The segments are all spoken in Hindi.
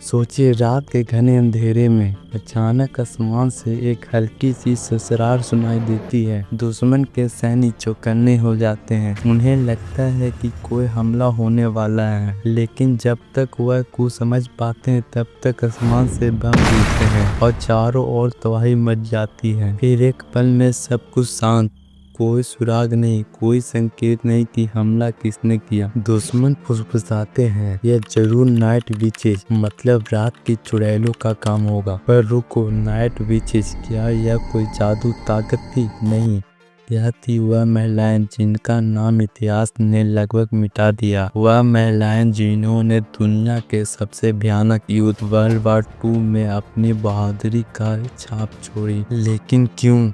सोचिए, रात के घने अंधेरे में अचानक आसमान से एक हल्की सी ससरार सुनाई देती है। दुश्मन के सैनिक चौकन्ने हो जाते हैं। उन्हें लगता है कि कोई हमला होने वाला है, लेकिन जब तक वह कुछ समझ पाते हैं तब तक आसमान से बम गिरते हैं और चारों ओर तबाही मच जाती है। फिर एक पल में सब कुछ शांत। कोई सुराग नहीं, कोई संकेत नहीं कि हमला किसने किया। दुश्मन फुसफुसाते हैं, यह जरूर नाइट विचेस मतलब रात की चुड़ैलों का काम होगा। पर रुको, नाइट विचेस, क्या यह कोई जादू ताकत थी? नहीं, यह थी वह महिलाएं जिनका नाम इतिहास ने लगभग मिटा दिया। वह महिलाएं जिन्होंने दुनिया के सबसे भयानक युद्ध वर्ल्ड वॉर 2 में अपनी बहादुरी का छाप छोड़ी। लेकिन क्यों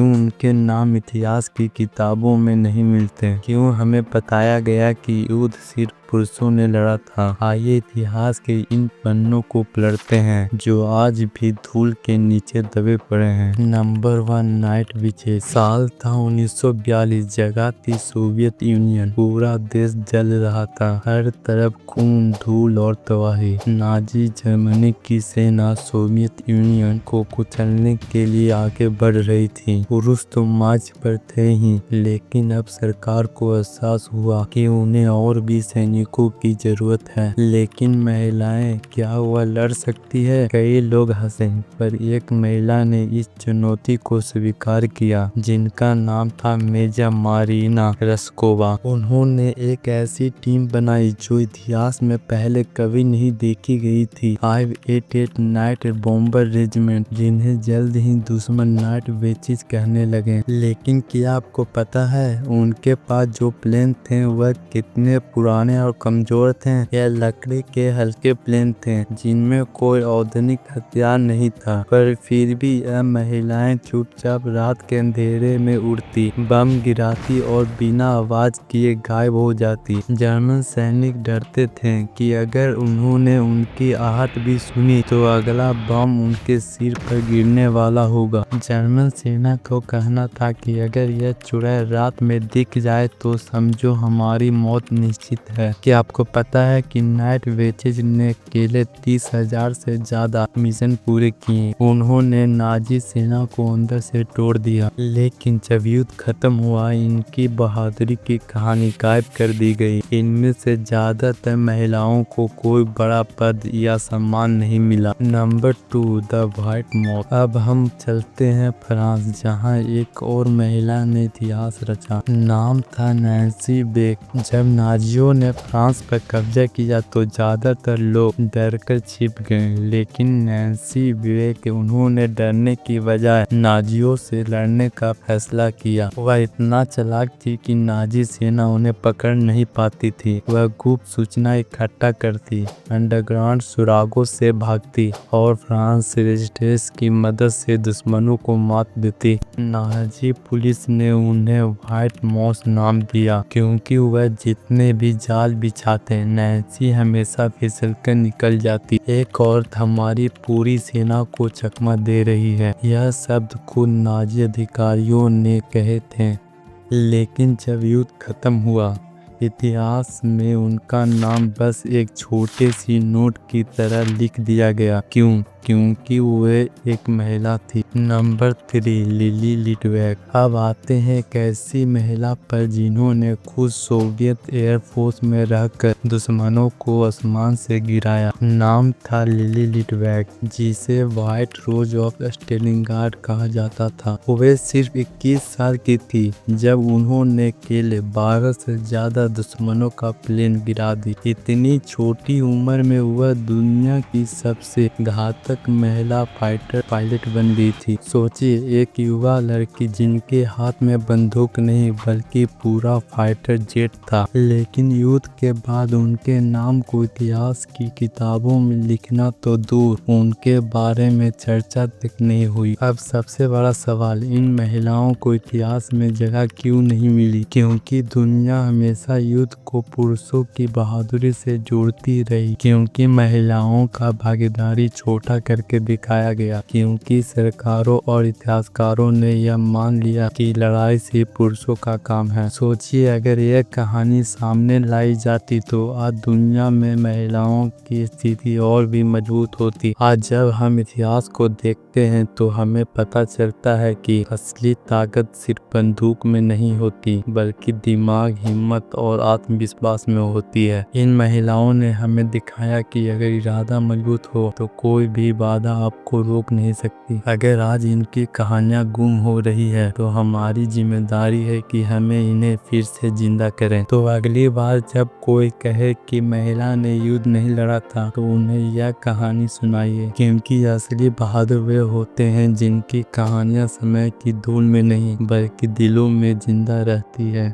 उनके नाम इतिहास की किताबों में नहीं मिलते? क्यों हमें बताया गया कि युद्ध सिर्फ पुरुषों ने लड़ा था? आइए इतिहास के इन पन्नों को पलटते हैं जो आज भी धूल के नीचे दबे पड़े हैं। Number 1, night witches. साल था 1942। जगह थी सोवियत यूनियन। पूरा देश जल रहा था, हर तरफ खून, धूल और तबाही। नाजी जर्मनी की सेना सोवियत यूनियन को कुचलने के लिए आगे बढ़ रही थी। पुरुष तो मार्च पर थे ही, लेकिन अब सरकार को एहसास हुआ कि उन्हें और भी सैनिकों की जरूरत है। लेकिन महिलाएं, क्या वह लड़ सकती है? कई लोग हंसे, पर एक महिला ने इस चुनौती को स्वीकार किया, जिनका नाम था मेजर मारीना रस्कोवा। उन्होंने एक ऐसी टीम बनाई जो इतिहास में पहले कभी नहीं देखी गई थी। 588 नाइट बॉम्बर रेजिमेंट, जिन्हें जल्द ही दुश्मन नाइट विचेस कहने लगे। लेकिन क्या आपको पता है उनके पास जो प्लेन थे वह कितने पुराने और कमजोर थे? यह लकड़ी के हल्के प्लेन थे जिनमें कोई आधुनिक हथियार नहीं था। पर फिर भी यह महिलाएं चुपचाप रात के अंधेरे में उड़ती, बम गिराती और बिना आवाज किए गायब हो जाती। जर्मन सैनिक डरते थे कि अगर उन्होंने उनकी आहट भी सुनी तो अगला बम उनके सिर पर गिरने वाला होगा। जर्मन सेना को कहना था कि अगर यह चुड़ैल रात में दिख जाए तो समझो हमारी मौत निश्चित है। क्या आपको पता है कि नाइट विचेस ने अकेले 30,000 से ज्यादा मिशन पूरे किए? उन्होंने नाजी सेना को अंदर से तोड़ दिया। लेकिन जब युद्ध खत्म हुआ, इनकी बहादुरी की कहानी गायब कर दी गई। इनमें से ज्यादातर महिलाओं को कोई बड़ा पद या सम्मान नहीं मिला। Number 2, the white mob. अब हम चलते हैं फ्रांस, जहां एक और महिला ने इतिहास रचा। नाम था नैन्सी बेक। जब नाजियों ने फ्रांस पर कब्जा किया तो ज्यादातर लोग डरकर छिप गए, लेकिन नैन्सी बेक, उन्होंने डरने की बजाय नाजियों से लड़ने का फैसला किया। वह इतना चालाक थी कि नाजी सेना उन्हें पकड़ नहीं पाती थी। वह गुप्त सूचना इकट्ठा करती, अंडरग्राउंड सुरागों से भागती और फ्रांस रेजिस्टेंस की मदद से दुश्मनों को मात देती। नाजी पुलिस ने उन्हें व्हाइट मॉस नाम दिया, क्योंकि वह जितने भी जाल बिछाते, नैन्सी हमेशा फिसलकर निकल जाती। एक औरत हमारी पूरी सेना को चकमा दे रही है, यह शब्द खुद नाजी अधिकारियों ने कहे थे। लेकिन जब युद्ध खत्म हुआ, इतिहास में उनका नाम बस एक छोटे सी नोट की तरह लिख दिया गया। क्योंकि वो एक महिला थी। Number 3, lily Litvak. अब आते हैं एक ऐसी महिला पर जिन्होंने खुद सोवियत एयरफोर्स में रहकर दुश्मनों को आसमान से गिराया। नाम था लिली लिटवैक, जिसे व्हाइट रोज ऑफ स्टेलिनग्राड कहा जाता था। वे सिर्फ 21 साल की थी जब उन्होंने अकेले 12 से ज्यादा दुश्मनों का प्लेन गिरा दी। इतनी छोटी उम्र में वह दुनिया की सबसे घातक महिला फाइटर पायलट बन गई थी। सोचिए, एक युवा लड़की जिनके हाथ में बंदूक नहीं बल्कि पूरा फाइटर जेट था। लेकिन युद्ध के बाद उनके नाम को इतिहास की किताबों में लिखना तो दूर, उनके बारे में चर्चा तक नहीं हुई। अब सबसे बड़ा सवाल, इन महिलाओं को इतिहास में जगह क्यों नहीं मिली? क्योंकि दुनिया हमेशा युद्ध को पुरुषों की बहादुरी से जोड़ती रही, क्योंकि महिलाओं का भागीदारी छोटा करके दिखाया गया, क्योंकि सरकारों और इतिहासकारों ने यह मान लिया कि लड़ाई सिर्फ पुरुषों का काम है। सोचिए, अगर यह कहानी सामने लाई जाती तो आज दुनिया में महिलाओं की स्थिति और भी मजबूत होती। आज जब हम इतिहास को देखते हैं तो हमें पता चलता है कि असली ताकत सिर्फ बंदूक में नहीं होती, बल्कि दिमाग, हिम्मत और आत्मविश्वास में होती है। इन महिलाओं ने हमें दिखाया कि अगर इरादा मजबूत हो तो कोई भी बाधा आपको रोक नहीं सकती। अगर आज इनकी कहानियां गुम हो रही है तो हमारी जिम्मेदारी है कि हमें इन्हें फिर से जिंदा करें। तो अगली बार जब कोई कहे कि महिला ने युद्ध नहीं लड़ा था तो उन्हें यह कहानी सुनाइए, क्योंकि असली बहादुर वे होते हैं जिनकी कहानियां समय की धूल में नहीं बल्कि दिलों में जिंदा रहती है।